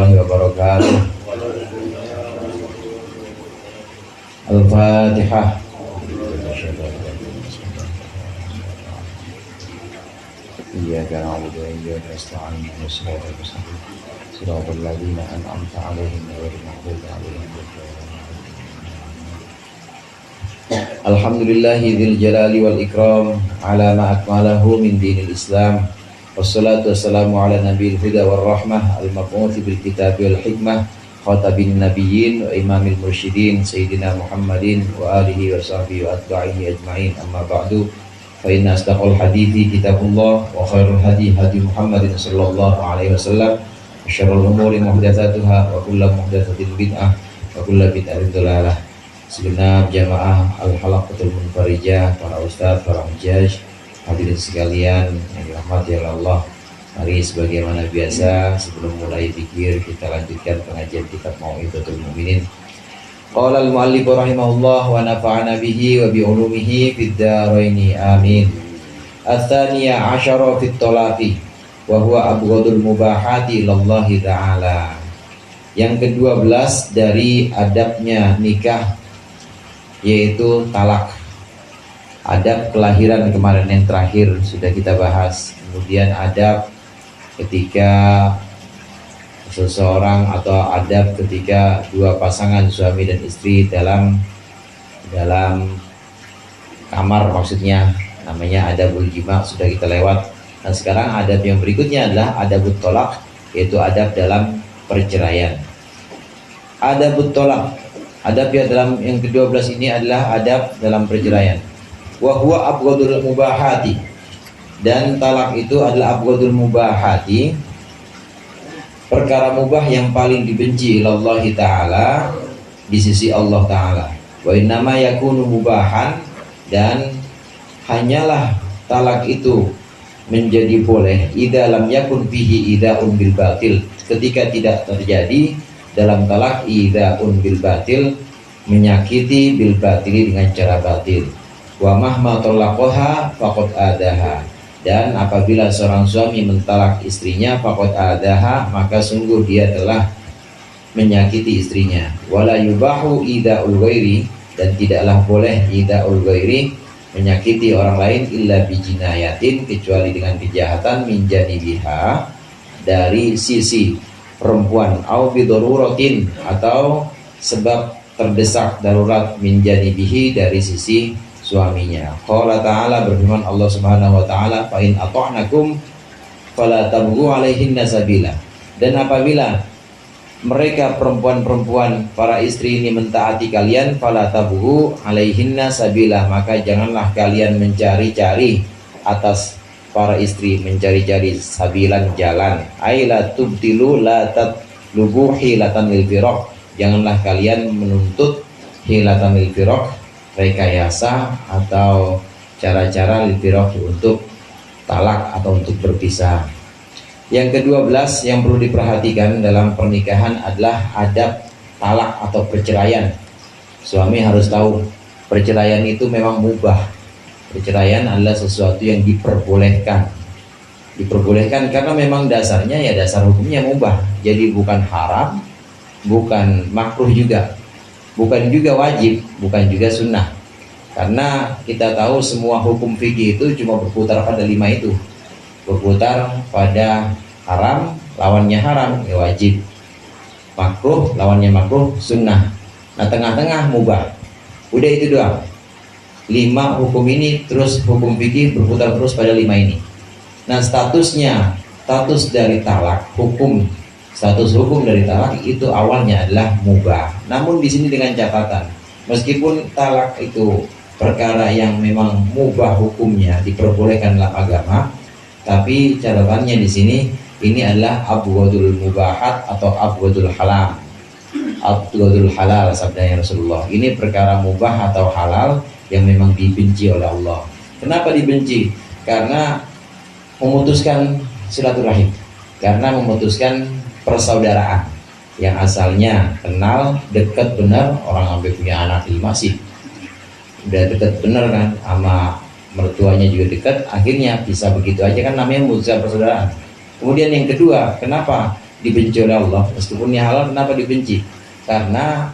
warahmatullahi wabarakatuh. Al-Fatihah. Iyyaka na'budu wa iyyaka nasta'in ihdinas siratal mustaqim siratal ladzina an'amta 'alaihim ghairil maghdubi 'alaihim waladdallin. Alhamdulillahil jalali wal ikram ala ma akmalahu min dinil Islam. Wassalatu wassalamu ala nabiyil huda war rahmah al-mab'uts bil kitabi wal hikmah khatabin nabiyyin wa imamil mursyidin sayyidina Muhammadin wa alihi wa sahbihi wa atba'ihi ajma'in. Amma ba'du, fa inna asdaqal hadithi kitabullah wa khairul hadi hadi Muhammadin sallallahu alaihi wasallam wa syarrul umuri muhdatsatuha wa kullu muhdatsatin bid'ah wa kullu bid'atin dhalalah. Segenap jamaah al-halaqatul munfarijah, para ustaz, para hujjaj, hadirin sekalian yang dirahmati oleh Allah. Mari sebagaimana biasa sebelum mulai zikir kita lanjutkan pengajian kitab Mau'izatul Mu'minin. Qala al-mu'allif rahimahullah wa nafa'ana bihi wa bi ulumihi fid dharaini amin. Ats-tsaniyah 'asyara fit talaqi wa huwa abghadul mubahati lillahi ta'ala. Yang ke-12 dari adabnya nikah yaitu talak. Adab kelahiran kemarin yang terakhir sudah kita bahas. Kemudian adab ketika seseorang atau adab ketika dua pasangan suami dan istri dalam kamar, maksudnya namanya adabul jima, sudah kita lewat. Nah sekarang adab yang berikutnya adalah adabut tolak, yaitu adab dalam perceraian. Adabut tolak, adab yang ke-12 ini adalah adab dalam perceraian. Wa huwa abghadul mubahati, dan talak itu adalah abghadul mubahati, perkara mubah yang paling dibenci Allah Ta'ala, di sisi Allah Ta'ala. Wa innama yakunu mubahan, dan hanyalah talak itu menjadi boleh idza lam yakun fihi ida'un bil batil, ketika tidak terjadi dalam talak ida'un bil batil, menyakiti bil batili dengan cara batil. Wa mahma talaqaha faqad adaha, dan apabila seorang suami mentalak istrinya faqad adaha, maka sungguh dia telah menyakiti istrinya. Wala yubahu ida'ul ghairi, dan tidaklah boleh ida'ul ghairi, menyakiti orang lain, illa bijinayatin, kecuali dengan kejahatan, min janibiha, dari sisi perempuan, au bidoruratin, atau sebab terdesak darurat, min janibihi, dari sisi suaminya. Qala ta'ala, berfirman Allah Subhanahu wa ta'ala, fa in ata'nakum fala tabghu 'alaihinna sabila, dan apabila mereka perempuan-perempuan para istri ini mentaati kalian, fala tabghu 'alaihinna sabila, maka janganlah kalian mencari-cari atas para istri, mencari-cari sabilan, jalan. Ai la tubtilu la tatlubu hilatan lil firaq, janganlah kalian menuntut hilatan lil firaq, rekayasa atau cara-cara lil firaq, untuk talak atau untuk berpisah. Yang ke-12 yang perlu diperhatikan dalam pernikahan adalah adab talak atau perceraian. Suami harus tahu perceraian itu memang mubah. Perceraian adalah sesuatu yang diperbolehkan. Diperbolehkan karena memang dasarnya, ya dasar hukumnya mubah. Jadi bukan haram, bukan makruh juga, bukan juga wajib, bukan juga sunnah. Karena kita tahu semua hukum fikih itu cuma berputar pada 5 itu. Berputar pada haram, lawannya haram, ya wajib. Makruh, lawannya makruh, sunnah. Nah tengah-tengah mubah. Udah itu doang. 5 hukum ini, terus hukum fikih berputar terus pada 5 ini. Nah statusnya, status dari talak, status hukum dari talak itu awalnya adalah mubah. Namun di sini dengan catatan, meskipun talak itu perkara yang memang mubah hukumnya, diperbolehkan dalam agama, tapi catatannya di sini ini adalah abghadul mubahat atau abghadul halal. Abghadul halal sabdanya Rasulullah. Ini perkara mubah atau halal yang memang dibenci oleh Allah. Kenapa dibenci? Karena memutuskan silaturahim, karena memutuskan persaudaraan yang asalnya kenal dekat benar, orang sampai punya anak 5 sih udah dekat benar kan, sama mertuanya juga dekat, akhirnya bisa begitu aja kan, namanya memutuskan persaudaraan. Kemudian yang kedua, kenapa dibenci oleh Allah. Meskipun ini halal, kenapa dibenci? Karena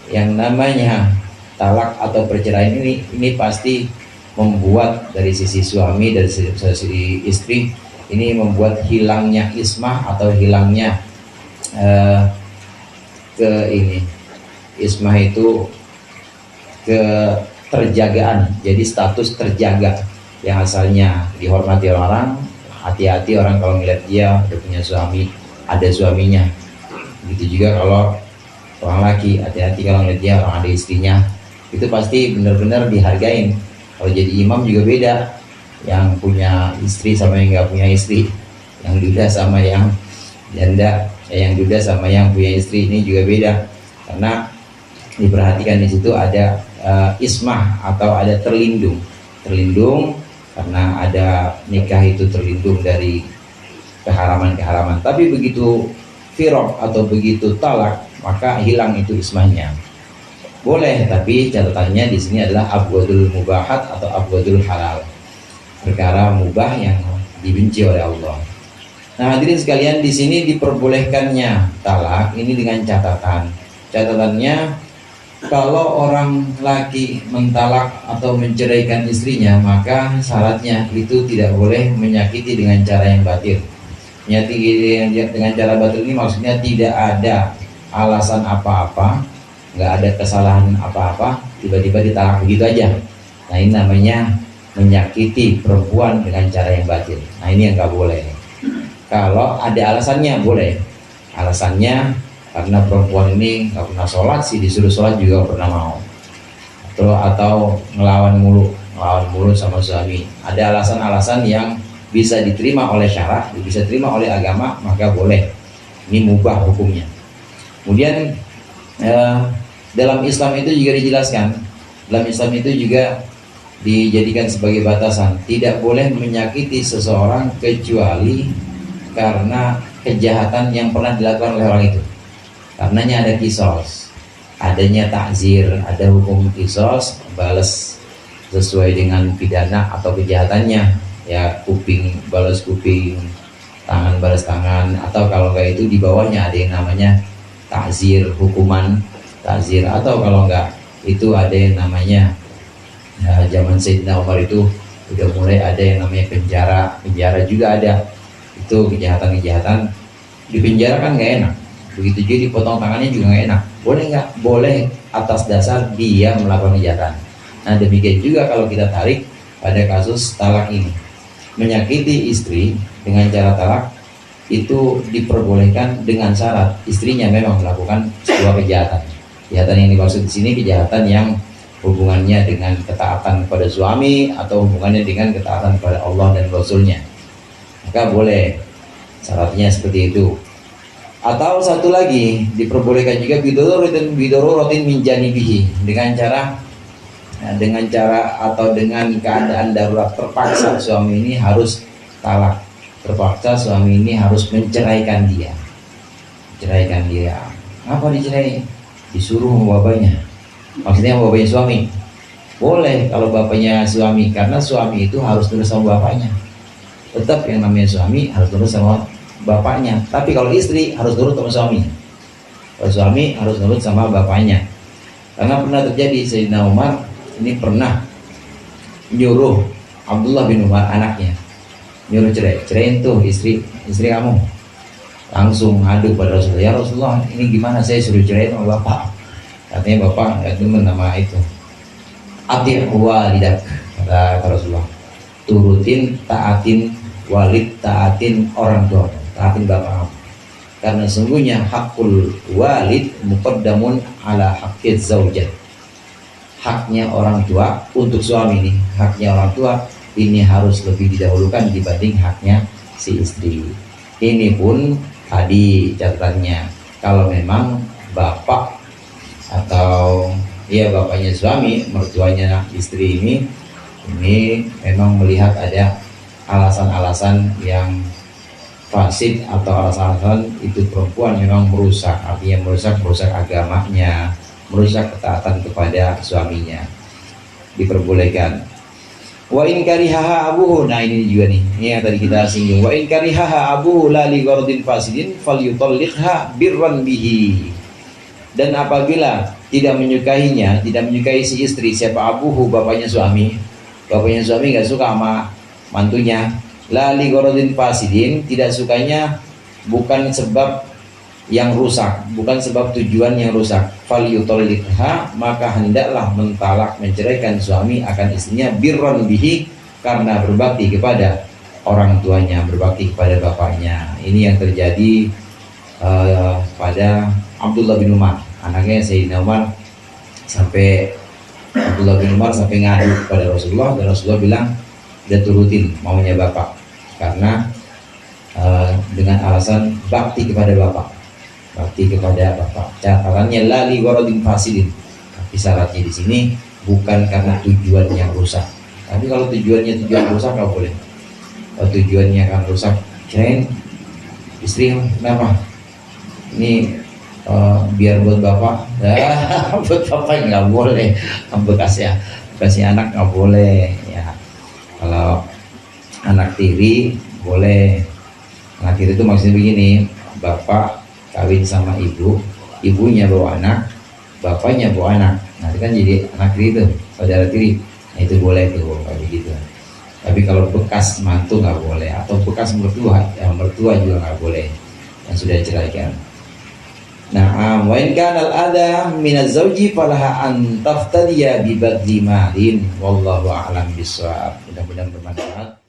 yang namanya talak atau perceraian ini pasti membuat dari sisi suami, dari sisi istri, ini membuat hilangnya ismah atau hilangnya ismah itu keterjagaan. Jadi status terjaga yang asalnya dihormati orang, hati-hati orang kalau melihat dia udah punya suami, ada suaminya. Begitu juga kalau orang laki, hati-hati kalau melihat dia orang ada istrinya. Itu pasti benar-benar dihargain. Kalau jadi imam juga beda, yang punya istri sama yang nggak punya istri, yang duda sama yang janda, yang duda sama yang punya istri, ini juga beda. Karena diperhatikan di situ ada ismah atau ada terlindung karena ada nikah itu terlindung dari keharaman-keharaman. Tapi begitu firaq atau begitu talak, maka hilang itu ismahnya. Boleh, tapi catatannya di sini adalah abwadul mubahat atau abwadul halal, perkara mubah yang dibenci oleh Allah. Nah, hadirin sekalian, di sini diperbolehkannya talak ini dengan catatan. Catatannya, kalau orang laki mentalak atau menceraikan istrinya, maka syaratnya itu tidak boleh menyakiti dengan cara yang batil. Menyakiti dengan cara batil ini maksudnya tidak ada alasan apa-apa, nggak ada kesalahan apa-apa, tiba-tiba ditalak begitu aja. Nah, ini namanya menyakiti perempuan dengan cara yang batil. Nah, ini yang nggak boleh. Kalau ada alasannya boleh. Alasannya karena perempuan ini nggak pernah sholat sih, disuruh sholat juga nggak pernah mau, atau ngelawan mulu sama suami. Ada alasan-alasan yang bisa diterima oleh syara, bisa diterima oleh agama, maka boleh. Ini mubah hukumnya. Kemudian dalam Islam itu juga dijelaskan, dalam Islam itu juga dijadikan sebagai batasan, tidak boleh menyakiti seseorang kecuali karena kejahatan yang pernah dilakukan oleh orang itu. Karenanya ada kisos, adanya takzir, ada hukum kisos, balas sesuai dengan pidana atau kejahatannya. Ya, kuping balas kuping, tangan balas tangan, atau kalau enggak itu di bawahnya ada yang namanya takzir, hukuman takzir, atau kalau enggak itu ada yang namanya zaman Sayyidina Umar itu udah mulai ada yang namanya penjara juga ada. Itu kejahatan-kejahatan di penjara kan nggak enak. Begitu juga dipotong tangannya juga nggak enak. Boleh nggak? Boleh, atas dasar dia melakukan kejahatan. Nah, demikian juga kalau kita tarik pada kasus talak ini, menyakiti istri dengan cara talak itu diperbolehkan dengan syarat istrinya memang melakukan sebuah kejahatan. Kejahatan yang dimaksud di sini kejahatan yang hubungannya dengan ketaatan pada suami atau hubungannya dengan ketaatan pada Allah dan Rasulnya, maka boleh, syaratnya seperti itu. Atau satu lagi diperbolehkan juga bidorotin min janibihi, dengan cara atau dengan keadaan darurat, terpaksa suami ini harus talak, terpaksa suami ini harus menceraikan dia. Apa dicerai? Disuruh bapaknya. Maksudnya bapaknya suami. Boleh kalau bapaknya suami, karena suami itu harus nurut sama bapaknya. Tetap yang namanya suami harus nurut sama bapaknya. Tapi kalau istri harus nurut sama suami. Kalau suami harus nurut sama bapaknya. Karena pernah terjadi, Sayyidina Umar ini pernah nyuruh Abdullah bin Umar, anaknya, nyuruh ceraiin tuh istri kamu. Langsung ngadu pada Rasulullah, ya Rasulullah, ini gimana, saya suruh ceraiin sama bapak. Katanya bapak nggak demen nama itu. Ati' walidak, kata Rasulullah, turutin, taatin walid, taatin orang tua, taatin bapak. Karena sungguhnya hakul walid muqaddamun ala haqqi zaujat. Haknya orang tua untuk suami ini, haknya orang tua ini harus lebih didahulukan dibanding haknya si istri. Ini pun tadi catatannya, kalau memang bapak atau ya bapaknya suami, mertuanya istri ini memang melihat ada alasan-alasan yang fasik atau alasan-alasan itu perempuan memang merusak, artinya merusak agamanya, merusak ketaatan kepada suaminya, diperbolehkan. Wa in karihaha abuhu, nah ini juga nih, ini yang tadi kita singgung. Wa in karihaha abuhu la li gharadin fasidin falyutalliqha birran bihi. Dan apabila tidak menyukainya, tidak menyukai si istri, siapa abuhu, bapaknya suami nggak suka sama mantunya, la li gharadin fasidin, tidak sukanya bukan sebab yang rusak, bukan sebab tujuan yang rusak, falyutalliqha, maka hendaklah mentalak, menceraikan suami akan istrinya, birran bihi, karena berbakti kepada orang tuanya, berbakti kepada bapaknya. Ini yang terjadi pada Abdullah bin Umar, anaknya Sayyidina Umar. Sampai Abdullah bin Umar sampai ngadu kepada Rasulullah, dan Rasulullah bilang dia turutin maunya bapak, karena dengan alasan bakti kepada bapak. Catatannya lali waradin fasidin, tapi syaratnya di sini bukan karena tujuan yang rusak. Tapi kalau tujuan rusak nggak boleh. Kalau tujuannya kan rusak, kirain istri kenapa? Ini biar buat bapak, buat bapak nggak boleh. Bekasnya anak nggak boleh ya. Kalau anak tiri boleh. Anak tiri itu maksudnya begini, bapak kawin sama ibu, ibunya bawa anak, bapaknya bawa anak, nanti kan jadi anak tiri itu, saudara tiri. Nah, itu boleh tuh kayak begitu. Tapi kalau bekas mantu nggak boleh, atau bekas mertua, mertua juga nggak boleh yang sudah ceraikan. Nah, wa in kana al-adha min az-zawji falaha an taftadiya bi badli malin, wallahu a'lam bissawab. Mudah-mudahan bermanfaat.